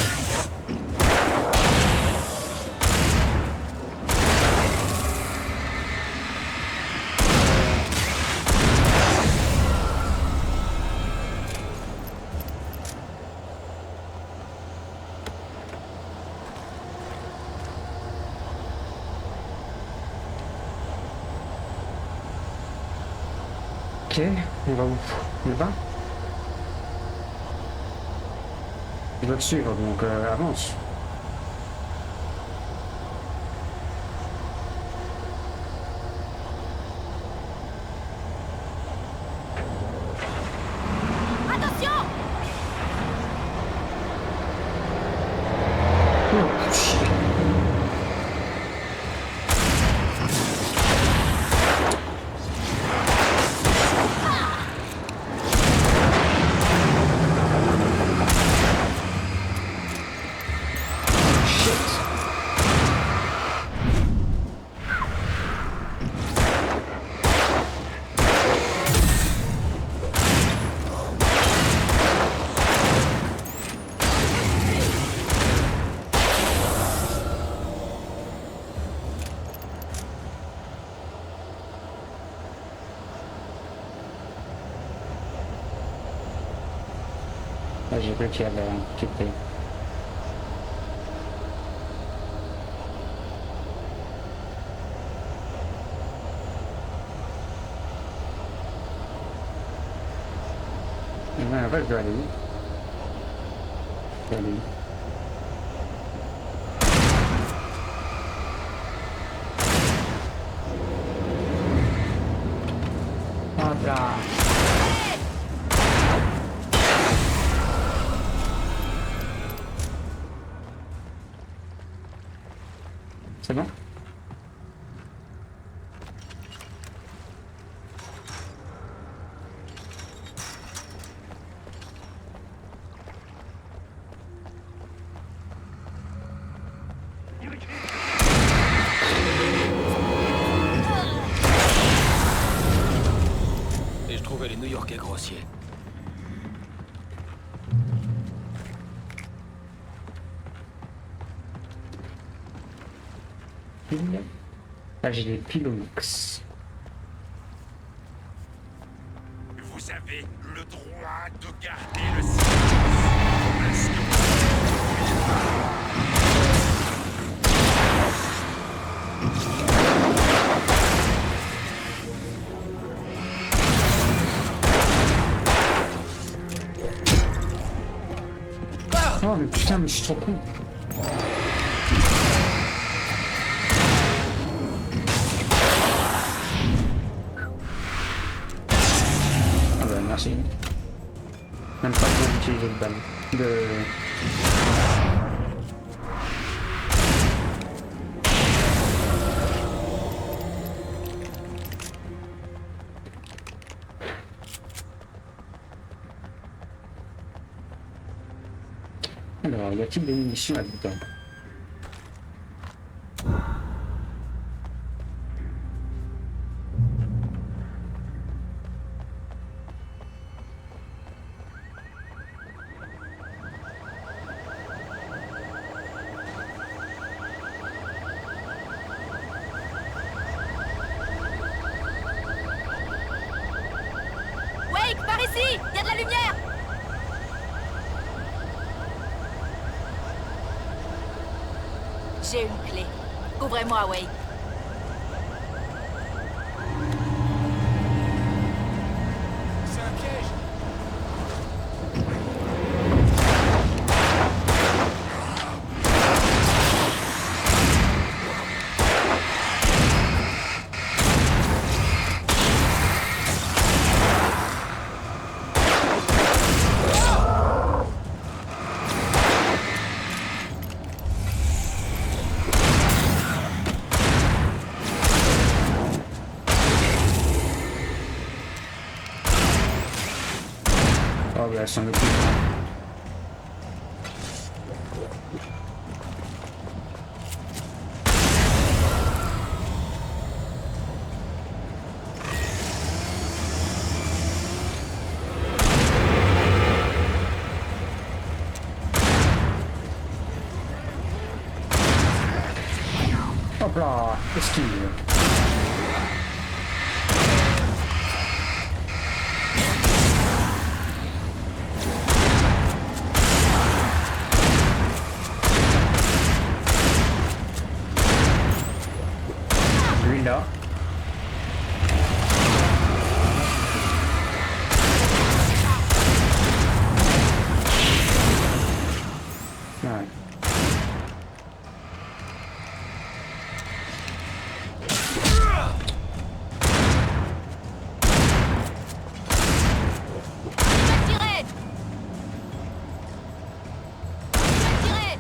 Ok, on va où? On va? Il va te suivre, donc avance. Attention! Oh, shit. Ah, j'ai cru qu'il y avait un petit peu. En fait, je dois aller où? Je dois aller où? Hop là! C'est bon? Et je trouvais les New-Yorkais grossiers. Là, j'ai des Pilux. Vous avez le droit de garder le silence. Oh mais putain, mais je suis trop con. Ah bah merci. Même pas besoin d'utiliser de balle. Alors, y a-t-il des munitions là-dedans? Wake, par ici! Y a de la lumière! J'ai une clé. Ouvrez-moi, Wake. C'est un piège! Oh bah, c'en est plus. Hop là, esquive. Lui là. Ouais. Tirez! Tirez!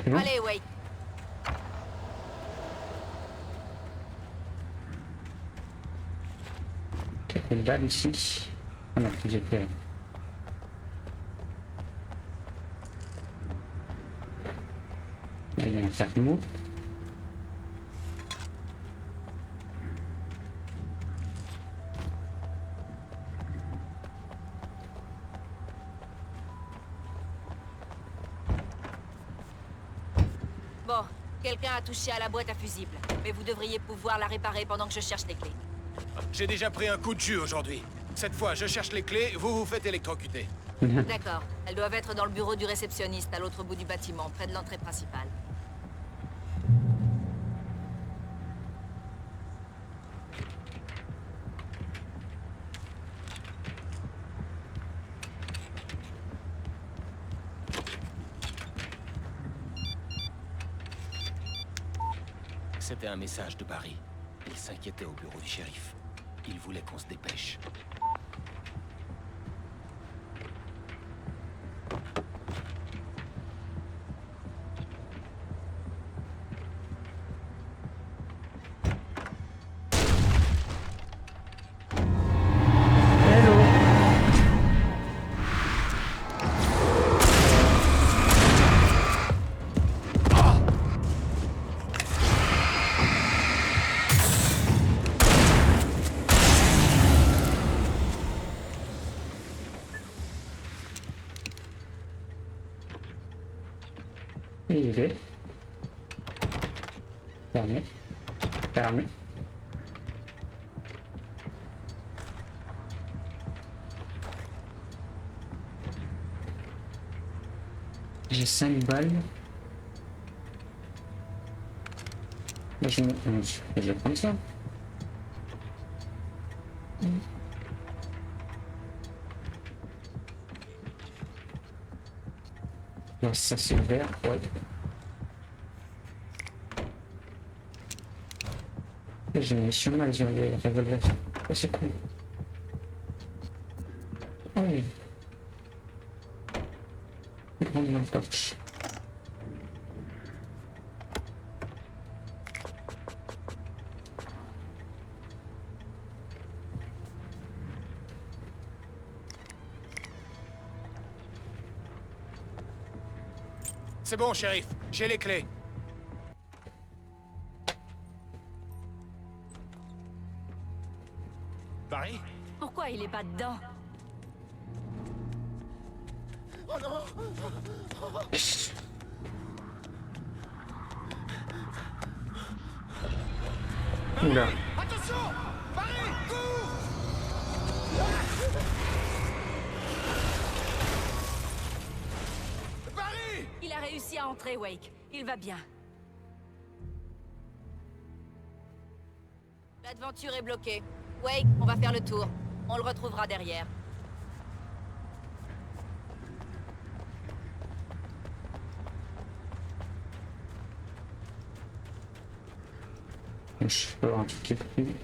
C'est bon? Allez, Wake. Une balle ici. Ah non, j'ai fait. Là, il y a un cercle mou. Bon, quelqu'un a touché à la boîte à fusibles. Mais vous devriez pouvoir la réparer pendant que je cherche les clés. J'ai déjà pris un coup de jus aujourd'hui. Cette fois, je cherche les clés, vous vous faites électrocuter. D'accord. Elles doivent être dans le bureau du réceptionniste à l'autre bout du bâtiment, près de l'entrée principale. C'était un message de Barry. Il s'inquiétait au bureau du shérif. Il voulait qu'on se dépêche. Il est fermé. Fermé. J'ai 5 balles. Mais je vais prendre ça. Non, ça c'est ouvert, ouais. J'ai une mission mal, j'ai enlevé la revolver. Oh, c'est cool. Oh oui. Grande lampe torche. C'est bon, shérif. J'ai les clés. Barry? Pourquoi il est pas dedans? Oh non! Oula. Attention! Barry, cours! Barry! Il a réussi à entrer, Wake. Il va bien. L'aventure est bloquée. Wake, on va faire le tour. On le retrouvera derrière. Je peux avoir un truc qui est pris.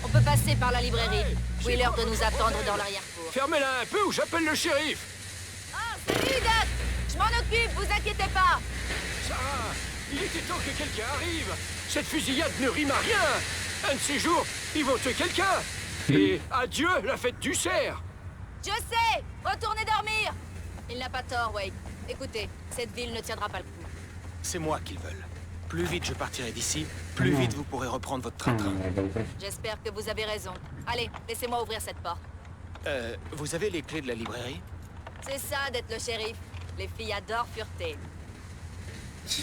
On peut passer par la librairie. Wheeler doit nous attendre dans l'arrière-cour. Fermez-la un peu ou j'appelle le shérif. Oh, salut, Doc! Je m'en occupe, vous inquiétez pas! Sarah, il était temps que quelqu'un arrive. Cette fusillade ne rime à rien. Un de ces jours, ils vont tuer quelqu'un. Et adieu, la fête du cerf. Je sais! Retournez dormir! Il n'a pas tort, Wade. Écoutez, cette ville ne tiendra pas le coup. C'est moi qu'ils veulent. Plus vite je partirai d'ici, plus vite vous pourrez reprendre votre train-train. J'espère que vous avez raison. Allez, laissez-moi ouvrir cette porte. Vous avez les clés de la librairie? C'est ça d'être le shérif. Les filles adorent fureter. Il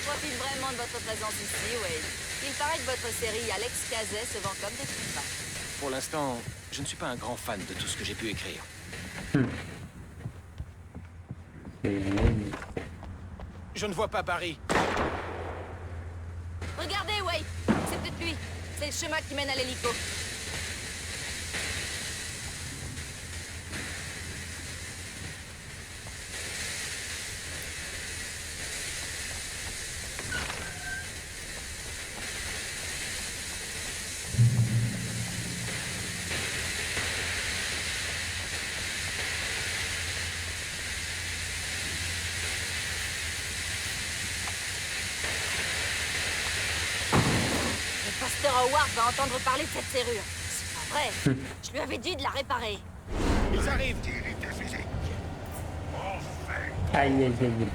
profite vraiment de votre présence ici, Wade. Il paraît que votre série Alex Cazet se vend comme des petits pains. Pour l'instant, je ne suis pas un grand fan de tout ce que j'ai pu écrire. Je ne vois pas Barry. Regardez, Wade. C'est peut-être lui. C'est le chemin qui mène à l'hélico. Pasteur Howard va entendre parler de cette serrure. C'est pas vrai. Je lui avais dit de la réparer. Ils arrivent. Aïe, aïe, aïe.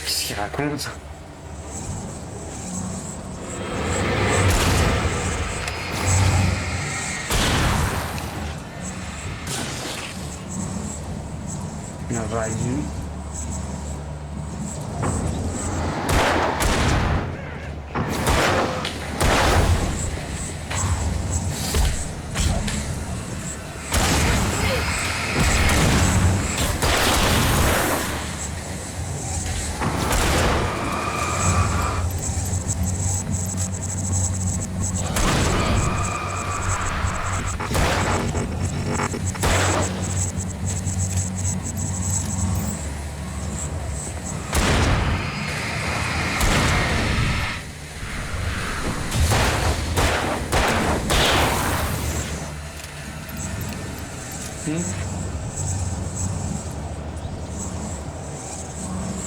Qu'est-ce qu'il raconte? Vas-y.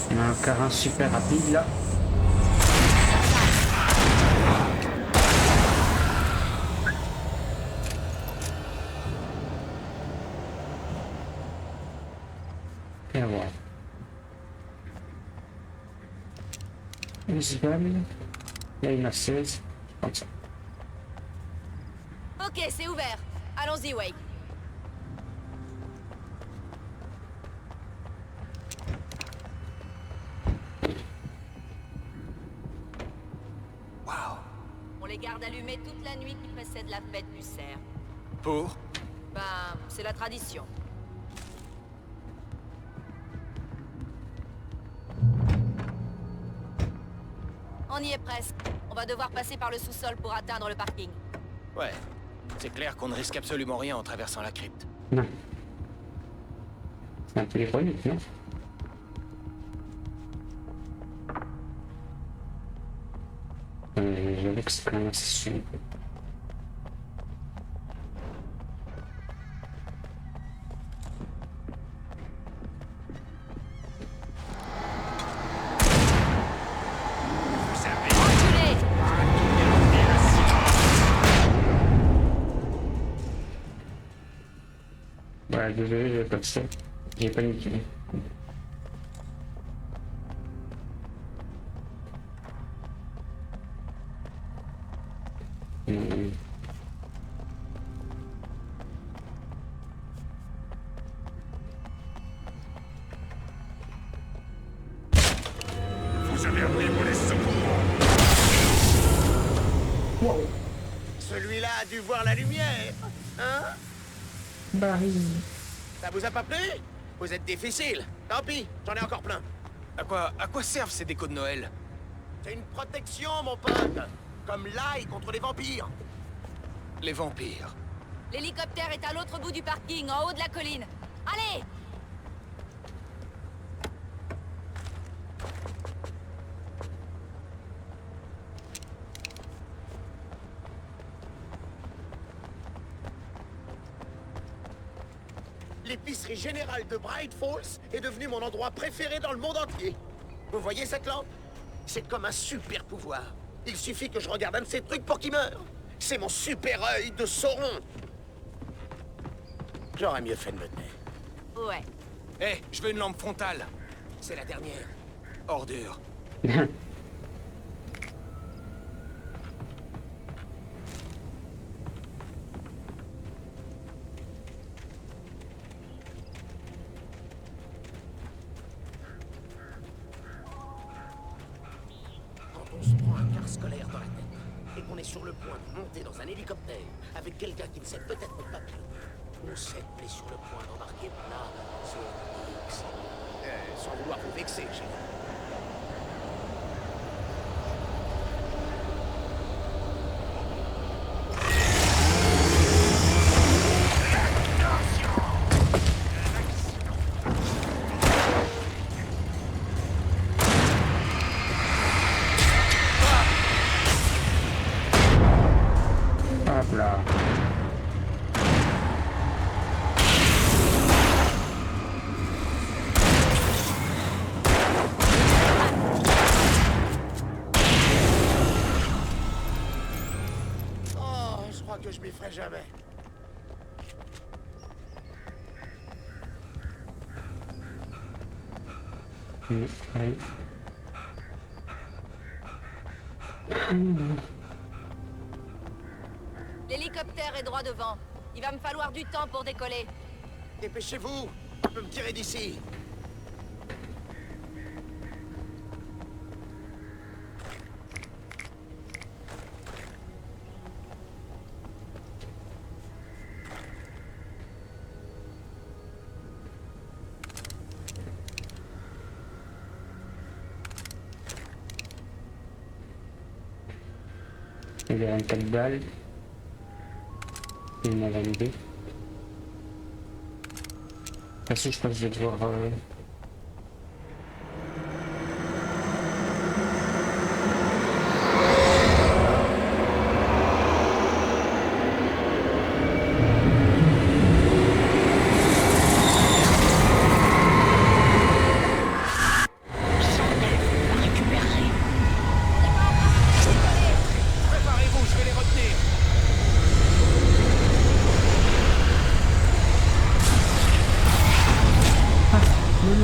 On a encore un super rapide là. Et voilà. Une seconde. Il y a une A16. Comme ça. Ok, c'est ouvert. Allons-y, Wade. Waouh. On les garde allumés toute la nuit qui précède la fête du cerf. Pour? Ben, c'est la tradition. On y est presque. On va devoir passer par le sous-sol pour atteindre le parking. Ouais. C'est clair qu'on ne risque absolument rien en traversant la crypte. Non. C'est un peu ironique, non? J'ai l'exclamation. Ouais, désolé, j'avais pas de ça. J'ai paniqué. Vous avez appelé pour les secours. Wow. Celui-là a dû voir la lumière, hein? Barry. Ça vous a pas plu? Vous êtes difficile. Tant pis, j'en ai encore plein. À quoi servent ces décos de Noël? C'est une protection, mon pote. Comme l'ail contre les vampires. Les vampires. L'hélicoptère est à l'autre bout du parking, en haut de la colline. Allez! L'épicerie générale de Bright Falls est devenue mon endroit préféré dans le monde entier. Vous voyez cette lampe? C'est comme un super pouvoir. Il suffit que je regarde un de ces trucs pour qu'il meure. C'est mon super œil de Sauron. J'aurais mieux fait de me taire. Ouais. Hé, je veux une lampe frontale. C'est la dernière. Ordure. on se prend un car scolaire dans la tête et qu'on est sur le point de monter dans un hélicoptère avec quelqu'un qui ne sait peut-être pas piloter, on sait qu'on est sur le point d'embarquer là sur X. Sans vouloir vous vexer, chérie. Hop là. Oh, je crois que je m'y ferai jamais. Oui. L'hélicoptère est droit devant. Il va me falloir du temps pour décoller. Dépêchez-vous, je peux me tirer d'ici. Il y a un 4 balles. Une à valider. Ensuite, je pense que je vais devoir... Préparez-vous, je vais les retenir. Le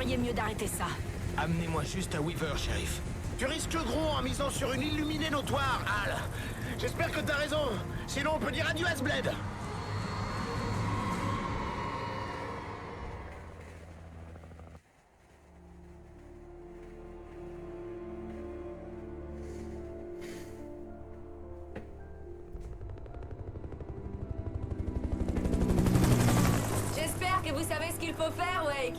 feriez mieux d'arrêter ça. Amenez-moi juste à Weaver, shérif. Tu risques gros en misant sur une illuminée notoire, Al. J'espère que t'as raison. Sinon, on peut dire adieu à ce bled. J'espère que vous savez ce qu'il faut faire, Wake.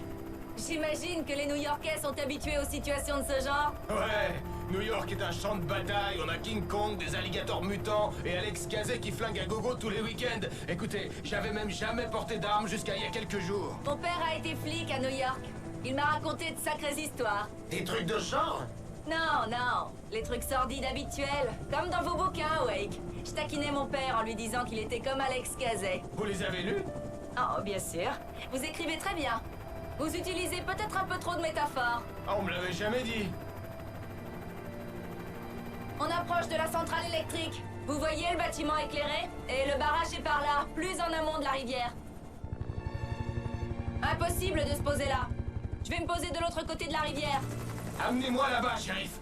J'imagine que les New-Yorkais sont habitués aux situations de ce genre. Ouais, New York est un champ de bataille, on a King Kong, des alligators mutants et Alex Kazé qui flingue à gogo tous les week-ends. Écoutez, j'avais même jamais porté d'armes jusqu'à il y a quelques jours. Mon père a été flic à New York. Il m'a raconté de sacrées histoires. Des trucs de ce genre? Non, non, les trucs sordides habituels, comme dans vos bouquins, Wake. Je taquinais mon père en lui disant qu'il était comme Alex Kazé. Vous les avez lus? Oh, bien sûr. Vous écrivez très bien. Vous utilisez peut-être un peu trop de métaphores. Ah, on me l'avait jamais dit. On approche de la centrale électrique. Vous voyez le bâtiment éclairé? Et le barrage est par là, plus en amont de la rivière. Impossible de se poser là. Je vais me poser de l'autre côté de la rivière. Amenez-moi là-bas, shérif.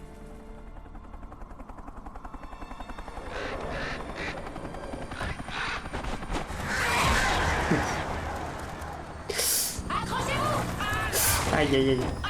Accrochez-vous! Aïe aïe aïe.